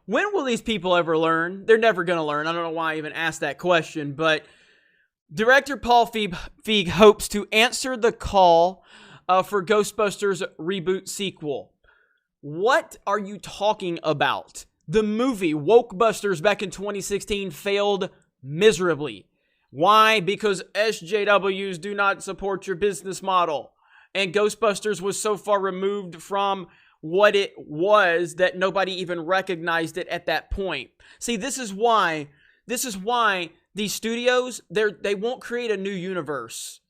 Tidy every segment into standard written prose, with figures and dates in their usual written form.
When will these people ever learn? They're never going to learn. I don't know why I even asked that question, but director Paul Feig hopes to answer the call for Ghostbusters reboot sequel. What are you talking about? The movie Wokebusters back in 2016 failed miserably. Why? Because SJWs do not support your business model. And Ghostbusters was so far removed from what it was that nobody even recognized it at that point. See, this is why these studios, they won't create a new universe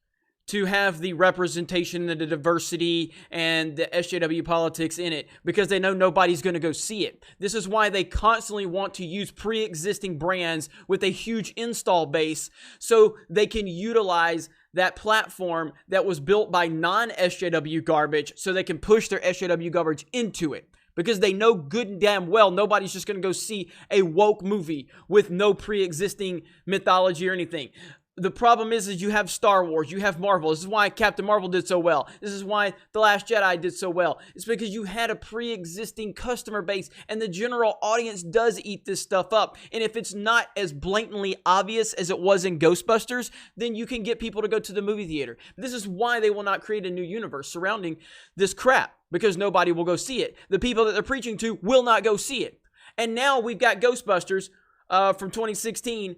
to have the representation and the diversity and the SJW politics in it, because they know nobody's going to go see it. This is why they constantly want to use pre-existing brands with a huge install base so they can utilize that platform that was built by non-SJW garbage so they can push their SJW garbage into it. Because they know good and damn well nobody's just going to go see a woke movie with no pre-existing mythology or anything. The problem is you have Star Wars, you have Marvel. This is why Captain Marvel did so well. This is why The Last Jedi did so well. It's because you had a pre-existing customer base, and the general audience does eat this stuff up. And if it's not as blatantly obvious as it was in Ghostbusters, then you can get people to go to the movie theater. This is why they will not create a new universe surrounding this crap, because nobody will go see it. The people that they're preaching to will not go see it. And now we've got Ghostbusters from 2016,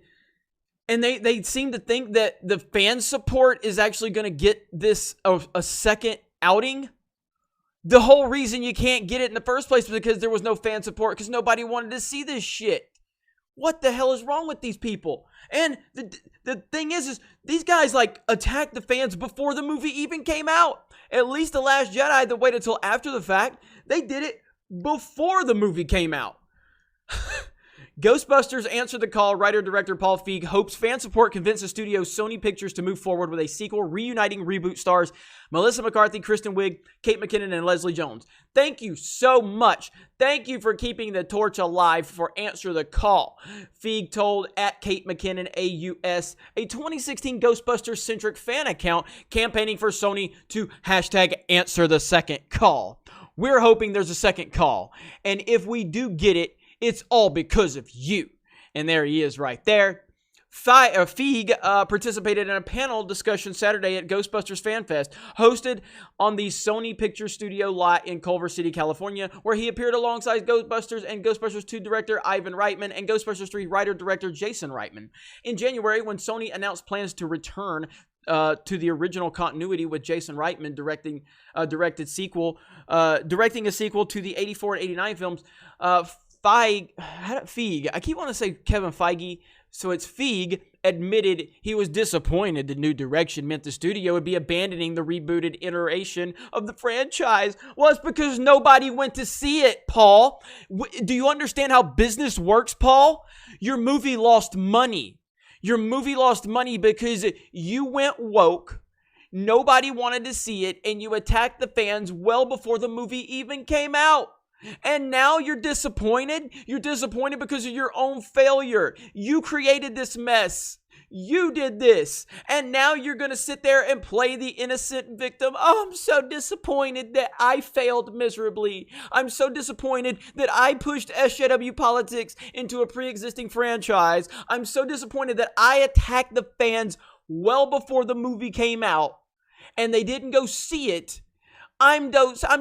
and they seem to think that the fan support is actually going to get this a second outing. The whole reason you can't get it in the first place was because there was no fan support, because nobody wanted to see this shit. What the hell is wrong with these people? And the thing is these guys like attacked the fans before the movie even came out. At least The Last Jedi, they waited until after the fact. They did it before the movie came out. Ghostbusters answered the call. Writer-director Paul Feig hopes fan support convinces studio Sony Pictures to move forward with a sequel reuniting reboot stars Melissa McCarthy, Kristen Wiig, Kate McKinnon, and Leslie Jones. Thank you so much. Thank you for keeping the torch alive for Answer the Call. Feig told at Kate McKinnon AUS, a 2016 Ghostbusters-centric fan account campaigning for Sony to hashtag Answer the Second Call. We're hoping there's a second call. And if we do get it, it's all because of you. And there he is right there. Feig participated in a panel discussion Saturday at Ghostbusters Fan Fest, hosted on the Sony Picture Studio lot in Culver City, California, where he appeared alongside Ghostbusters and Ghostbusters 2 director Ivan Reitman and Ghostbusters 3 writer-director Jason Reitman. In January, when Sony announced plans to return to the original continuity with Jason Reitman directing a sequel to the 84 and 89 films, Feig, I keep wanting to say Kevin Feige, so it's Feig, admitted he was disappointed the new direction meant the studio would be abandoning the rebooted iteration of the franchise. Well, it's because nobody went to see it, Paul. Do you understand how business works, Paul? Your movie lost money. Your movie lost money because you went woke, nobody wanted to see it, and you attacked the fans well before the movie even came out. And now you're disappointed? You're disappointed because of your own failure. You created this mess. You did this. And now you're going to sit there and play the innocent victim. Oh, I'm so disappointed that I failed miserably. I'm so disappointed that I pushed SJW politics into a pre-existing franchise. I'm so disappointed that I attacked the fans well before the movie came out and they didn't go see it. I'm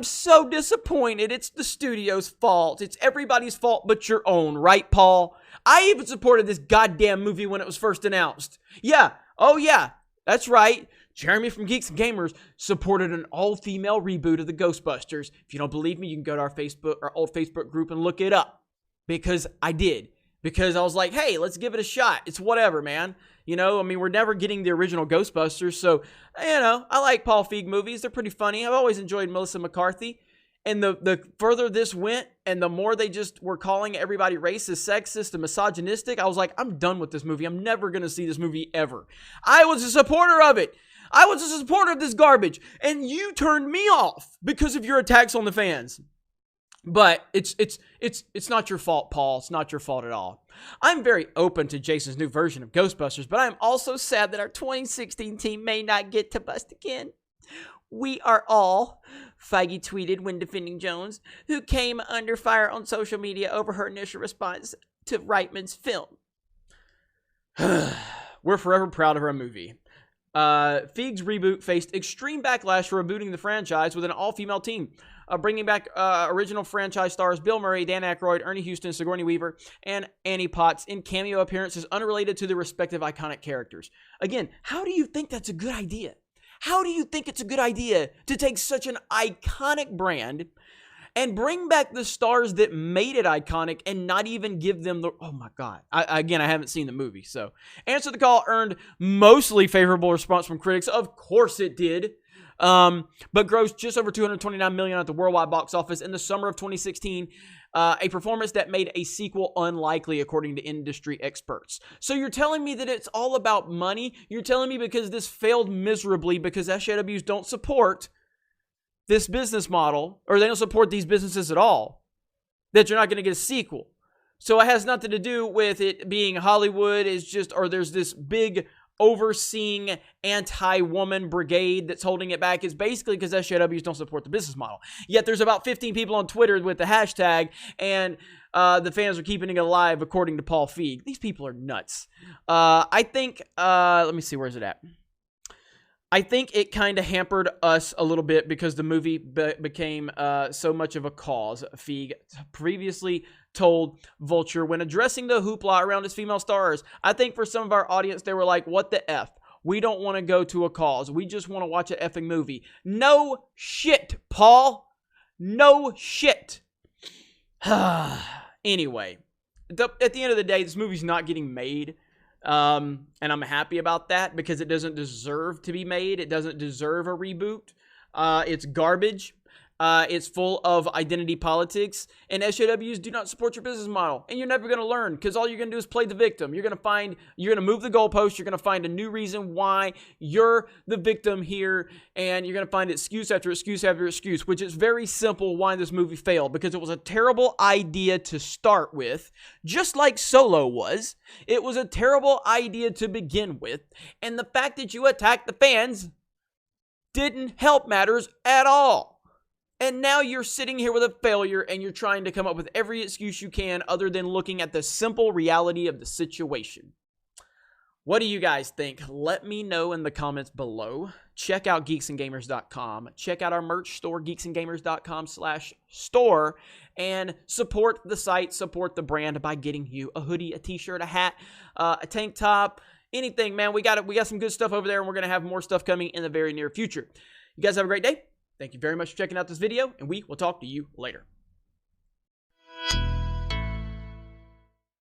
so disappointed. It's the studio's fault. It's everybody's fault but your own, right, Paul? I even supported this goddamn movie when it was first announced. Yeah. Oh, yeah. That's right. Jeremy from Geeks and Gamers supported an all-female reboot of the Ghostbusters. If you don't believe me, you can go to our old Facebook group and look it up. Because I did. Because I was like, hey, let's give it a shot. It's whatever, man. You know, I mean, we're never getting the original Ghostbusters, so, you know, I like Paul Feig movies. They're pretty funny. I've always enjoyed Melissa McCarthy. And the further this went, and the more they just were calling everybody racist, sexist, and misogynistic, I was like, I'm done with this movie. I'm never going to see this movie ever. I was a supporter of it. I was a supporter of this garbage. And you turned me off because of your attacks on the fans. But it's not your fault, Paul. It's not your fault at all. I'm very open to Jason's new version of Ghostbusters, but I'm also sad that our 2016 team may not get to bust again. We are all, Feige tweeted when defending Jones, who came under fire on social media over her initial response to Reitman's film. We're forever proud of our movie. Feig's reboot faced extreme backlash for rebooting the franchise with an all-female team, bringing back original franchise stars Bill Murray, Dan Aykroyd, Ernie Houston, Sigourney Weaver, and Annie Potts in cameo appearances unrelated to their respective iconic characters. Again, how do you think that's a good idea? How do you think it's a good idea to take such an iconic brand and bring back the stars that made it iconic and not even give them the... Oh my God. I haven't seen the movie, so... Answer the Call earned mostly favorable response from critics. Of course it did. But grossed just over $229 million at the worldwide box office in the summer of 2016. A performance that made a sequel unlikely, according to industry experts. So you're telling me that it's all about money? You're telling me because this failed miserably because SJWs don't support this business model, or they don't support these businesses at all, that you're not going to get a sequel? So it has nothing to do with it being Hollywood is just, or there's this big overseeing anti-woman brigade that's holding it back. Is basically because SJWs don't support the business model. Yet there's about 15 people on Twitter with the hashtag, and the fans are keeping it alive, according to Paul Feig. These people are nuts. I think, let me see, where's it at? I think it kind of hampered us a little bit because the movie became so much of a cause. Feig previously told Vulture when addressing the hoopla around his female stars. I think for some of our audience, they were like, what the F? We don't want to go to a cause. We just want to watch an effing movie. No shit, Paul. No shit. Anyway, at the end of the day, this movie's not getting made. And I'm happy about that because it doesn't deserve to be made. It doesn't deserve a reboot. It's garbage. It's full of identity politics, and SJWs do not support your business model, and you're never going to learn because all you're going to do is play the victim. You're going to move the goalpost. You're going to find a new reason why you're the victim here, and you're going to find excuse after excuse after excuse, which is very simple why this movie failed, because it was a terrible idea to start with, just like Solo was. It was a terrible idea to begin with, and the fact that you attacked the fans didn't help matters at all. And now you're sitting here with a failure and you're trying to come up with every excuse you can other than looking at the simple reality of the situation. What do you guys think? Let me know in the comments below. Check out geeksandgamers.com. Check out our merch store, geeksandgamers.com/store. And support the site, support the brand by getting you a hoodie, a t-shirt, a hat, a tank top, anything, man. We got some good stuff over there, and we're going to have more stuff coming in the very near future. You guys have a great day. Thank you very much for checking out this video, and we will talk to you later.